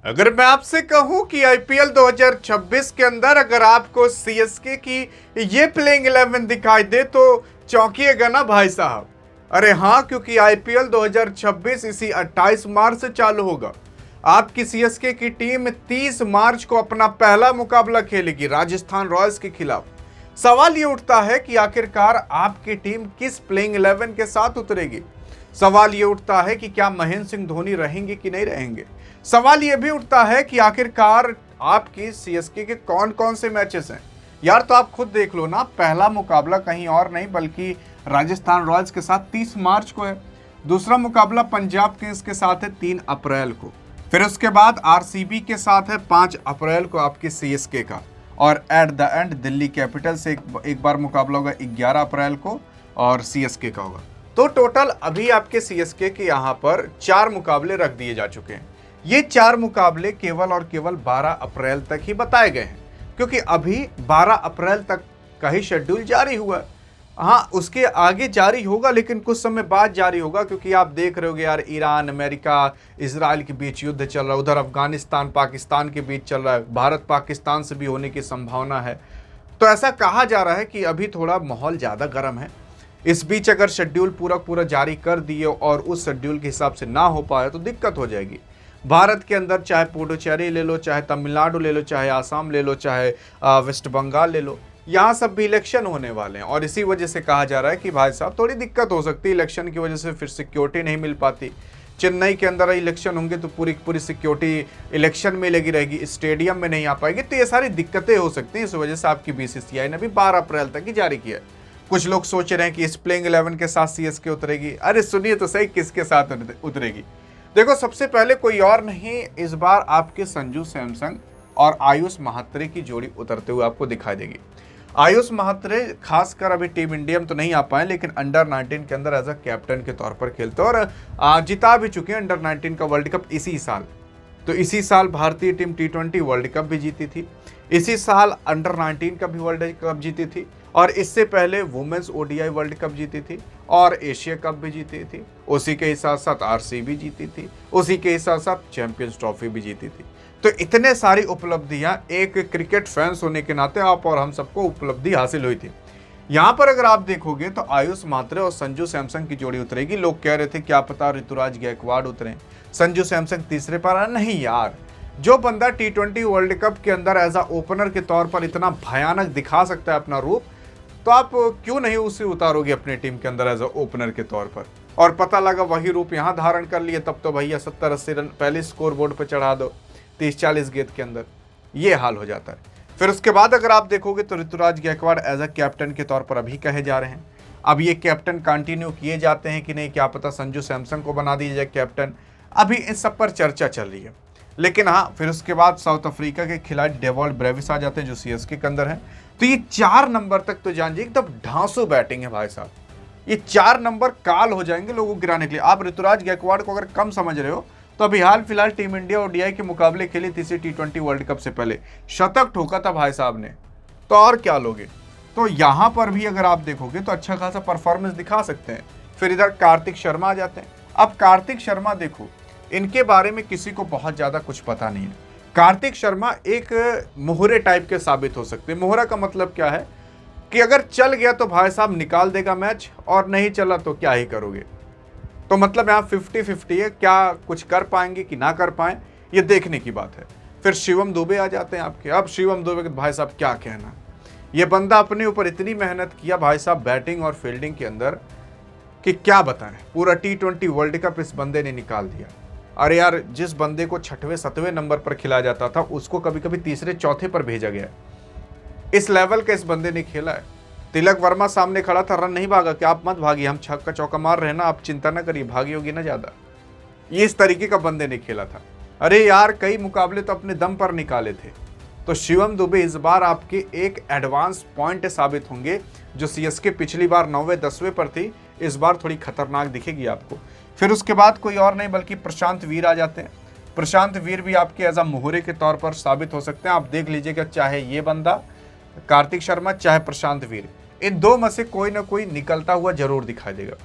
अगर मैं आपसे कहूं कि आईपीएल 2026 के अंदर अगर आपको सीएसके की ये प्लेइंग 11 दिखाई दे तो चौंकिएगा ना भाई साहब। अरे हाँ, क्योंकि आईपीएल 2026 इसी 28 मार्च से चालू होगा। आपकी सीएसके की टीम 30 मार्च को अपना पहला मुकाबला खेलेगी राजस्थान रॉयल्स के खिलाफ। सवाल ये उठता है कि आखिरकार आपकी टीम किस प्लेइंग 11 के साथ उतरेगी। सवाल ये उठता है कि क्या महेंद्र सिंह धोनी रहेंगे कि नहीं रहेंगे। सवाल ये भी उठता है कि आखिरकार आपकी सीएसके के कौन कौन से मैचेस हैं। यार तो आप खुद देख लो ना, पहला मुकाबला कहीं और नहीं बल्कि राजस्थान रॉयल्स के साथ 30 मार्च को है। दूसरा मुकाबला पंजाब किंग्स के साथ है 3 अप्रैल को। फिर उसके बाद आरसीबी के साथ है 5 अप्रैल को आपकी सीएसके का। और at the and Delhi capital से एक बार मुकाबला होगा 11 अप्रैल को और सीएसके का होगा। तो टोटल अभी आपके सीएसके के यहाँ पर 4 मुकाबले रख दिए जा चुके हैं। ये 4 मुकाबले केवल और केवल 12 अप्रैल तक ही बताए गए हैं, क्योंकि अभी 12 अप्रैल तक का ही शेड्यूल जारी हुआ है। हाँ, उसके आगे जारी होगा लेकिन कुछ समय बाद जारी होगा, क्योंकि आप देख रहे होगे यार, ईरान, अमेरिका, इजराइल के बीच युद्ध चल रहा है, उधर अफगानिस्तान पाकिस्तान के बीच चल रहा है, भारत पाकिस्तान से भी होने की संभावना है। तो ऐसा कहा जा रहा है कि अभी थोड़ा माहौल ज़्यादा गर्म है। इस बीच अगर शेड्यूल पूरा जारी कर दिए और उस शेड्यूल के हिसाब से ना हो पाए तो दिक्कत हो जाएगी। भारत के अंदर चाहे पुडुचेरी ले लो, चाहे तमिलनाडु ले लो, चाहे आसाम ले लो, चाहे वेस्ट बंगाल ले लो, यहाँ सब भी इलेक्शन होने वाले हैं। और इसी वजह से कहा जा रहा है कि भाई साहब थोड़ी दिक्कत हो सकती है, इलेक्शन की वजह से फिर सिक्योरिटी नहीं मिल पाती। चेन्नई के अंदर इलेक्शन होंगे तो पूरी सिक्योरिटी इलेक्शन में लगी रहेगी, स्टेडियम में नहीं आ पाएगी। तो ये सारी दिक्कतें हो सकती हैं। इस वजह से आपकी बीसीसीआई ने भी 12 अप्रैल तक ही जारी किया है। कुछ लोग सोच रहे हैं कि इस प्लेइंग 11 के साथ सीएसके उतरेगी। अरे सुनिए तो सही, किसके साथ उतरेगी। देखो, सबसे पहले कोई और नहीं, इस बार आपके संजू सैमसन और आयुष महात्रे की जोड़ी उतरते हुए आपको दिखाई देगी। आयुष महात्रे खासकर अभी टीम इंडिया में तो नहीं आ पाए, लेकिन अंडर 19 के अंदर एज अ कैप्टन के तौर पर खेलते हैं और जिता भी चुके हैं अंडर 19 का वर्ल्ड कप इसी साल। तो इसी साल भारतीय टीम T20 वर्ल्ड कप भी जीती थी, इसी साल अंडर 19 का भी वर्ल्ड कप जीती थी, और इससे पहले वुमेन्स ओडीआई वर्ल्ड कप जीती थी और एशिया कप भी जीती थी। उसी के साथ साथ आरसीबी जीती थी, उसी के साथ साथ चैंपियंस ट्रॉफी भी जीती थी। तो इतने सारी उपलब्धियां एक क्रिकेट फैंस होने के नाते आप और हम सबको उपलब्धि हासिल हुई थी। यहाँ पर अगर आप देखोगे तो आयुष महात्रे और संजू सैमसन की जोड़ी उतरेगी। लोग कह रहे थे क्या पता ऋतुराज गायकवाड़ उतरे, संजू सैमसन तीसरे पर। नहीं यार, जो बंदा T20 वर्ल्ड कप के अंदर एज अ ओपनर के तौर पर इतना भयानक दिखा सकता है अपना रूप, तो आप क्यों नहीं उसे उतारोगे अपनी टीम के अंदर एज अ ओपनर के तौर पर। और पता लगा वही रूप यहाँ धारण कर लिए, तब तो भैया 70-80 रन पहले स्कोर बोर्ड पर चढ़ा दो 30-40 गेंद के अंदर, ये हाल हो जाता है। फिर उसके बाद अगर आप देखोगे तो Rituraj Gaikwad as a captain के तौर पर अभी कहे जा रहे हैं। अब ये कैप्टन कंटिन्यू किए जाते हैं कि नहीं, क्या पता संजू सैमसन को बना दिया जाए कैप्टन। अभी इन सब पर चर्चा चल रही है। लेकिन हाँ, फिर उसके बाद साउथ अफ्रीका के खिलाड़ी डेवॉल्ट ब्रेविस आ जाते हैं जो सीएसके के अंदर हैं। तो ये 4 नंबर तक तो जान जी एकदम ढांसू बैटिंग है भाई साहब। ये 4 नंबर काल हो जाएंगे लोगों को गिराने के लिए। आप ऋतुराज गायकवाड़ को अगर कम समझ रहे हो तो अभी हाल फिलहाल टीम इंडिया ओडीआई के मुकाबले खेली तीसरी T20 वर्ल्ड कप से पहले शतक ठोका था भाई साहब ने, तो और क्या लोगे। तो यहाँ पर भी अगर आप देखोगे तो अच्छा खासा परफॉर्मेंस दिखा सकते हैं। फिर इधर कार्तिक शर्मा आ जाते हैं। अब कार्तिक शर्मा देखो, इनके बारे में किसी को बहुत ज़्यादा कुछ पता नहीं है। कार्तिक शर्मा एक मोहरे टाइप के साबित हो सकते हैं। मोहरा का मतलब क्या है कि अगर चल गया तो भाई साहब निकाल देगा मैच, और नहीं चला तो क्या ही करोगे। तो मतलब यहाँ 50-50 है, क्या कुछ कर पाएंगे कि ना कर पाए, ये देखने की बात है। फिर शिवम दुबे आ जाते हैं आपके। अब शिवम दुबे के भाई साहब क्या कहना, ये बंदा अपने ऊपर इतनी मेहनत किया भाई साहब बैटिंग और फील्डिंग के अंदर कि क्या बताएं। पूरा T20 वर्ल्ड कप इस बंदे ने निकाल दिया। अरे यार, जिस बंदे को 6वें-7वें नंबर पर खिलाया जाता था उसको कभी कभी तीसरे चौथे पर भेजा गया। इस लेवल का इस बंदे ने खेला है। तिलक वर्मा सामने खड़ा था, रन नहीं भागा कि आप मत भागिए, हम छक्का चौका मार रहे हैं ना, आप चिंता ना करिए, भागी होगी ना ज़्यादा। ये इस तरीके का बंदे ने खेला था। अरे यार, कई मुकाबले तो अपने दम पर निकाले थे। तो शिवम दुबे इस बार आपके एक एडवांस पॉइंट साबित होंगे। जो सीएसके पिछली बार 9वें-10वें पर थी, इस बार थोड़ी खतरनाक दिखेगी आपको। फिर उसके बाद कोई और नहीं बल्कि प्रशांत वीर आ जाते हैं। प्रशांत वीर भी आपके एज अ मोहरे के तौर पर साबित हो सकते हैं। आप देख लीजिएगा, चाहे ये बंदा कार्तिक शर्मा चाहे प्रशांत वीर, इन 2 में से कोई ना कोई निकलता हुआ जरूर दिखाई देगा।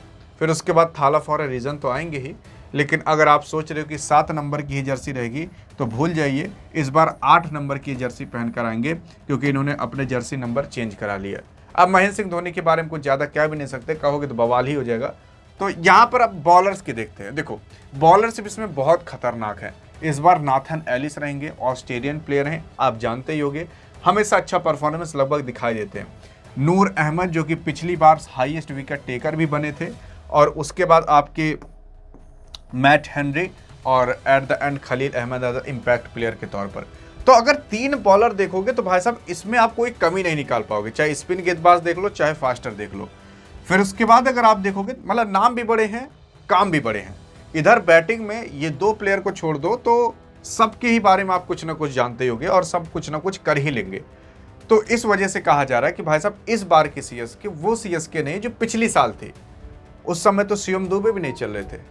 फिर उसके बाद थाला फॉर ए रीजन तो आएंगे ही, लेकिन अगर आप सोच रहे हो कि 7 नंबर की ही जर्सी रहेगी तो भूल जाइए, इस बार 8 नंबर की जर्सी पहनकर आएंगे, क्योंकि इन्होंने अपने जर्सी नंबर चेंज करा लिया। अब महेंद्र सिंह धोनी के बारे में कुछ ज़्यादा कह भी नहीं सकते, कहोगे तो बवाल ही हो जाएगा। तो यहाँ पर अब बॉलर्स की देखते हैं। देखो बॉलर्स इसमें बहुत खतरनाक है। इस बार नाथन एलिस रहेंगे, ऑस्ट्रेलियन प्लेयर हैं, आप जानते ही होंगे, हमेशा अच्छा परफॉर्मेंस लगभग दिखाई देते हैं। नूर अहमद जो कि पिछली बार हाईएस्ट विकेट टेकर भी बने थे, और उसके बाद आपके मैट हेनरी और at the end Khaleel Ahmed as impact player के तौर पर। तो अगर 3 बॉलर देखोगे तो भाई साहब इसमें आप कोई कमी नहीं निकाल पाओगे, चाहे स्पिन गेंदबाज देख लो चाहे फास्टर देख लो। फिर उसके बाद अगर आप देखोगे मतलब नाम भी बड़े हैं, काम भी बड़े हैं। इधर बैटिंग में ये 2 प्लेयर को छोड़ दो तो सबके ही बारे में आप कुछ ना कुछ जानते होगे और सब कुछ ना कुछ कर ही लेंगे। तो इस वजह से कहा जा रहा है कि भाई साहब इस बार की सीएसके वो सीएसके नहीं जो पिछली साल थी। उस समय तो शिवम दुबे भी नहीं चल रहे थे।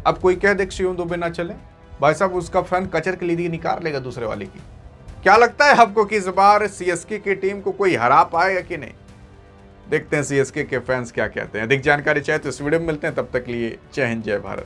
अब कोई कह दे कि शिवम दुबे ना चले, भाई साहब उसका फैन कचर के लिए निकाल लेगा दूसरे वाले की। क्या लगता है आपको कि इस बार सीएसके की टीम को कोई हरा पाएगा कि नहीं? देखते हैं सीएसके के फैंस क्या कहते हैं। अधिक जानकारी चाहे तो इस वीडियो में मिलते हैं, तब तक लिए जय हिंद जय भारत।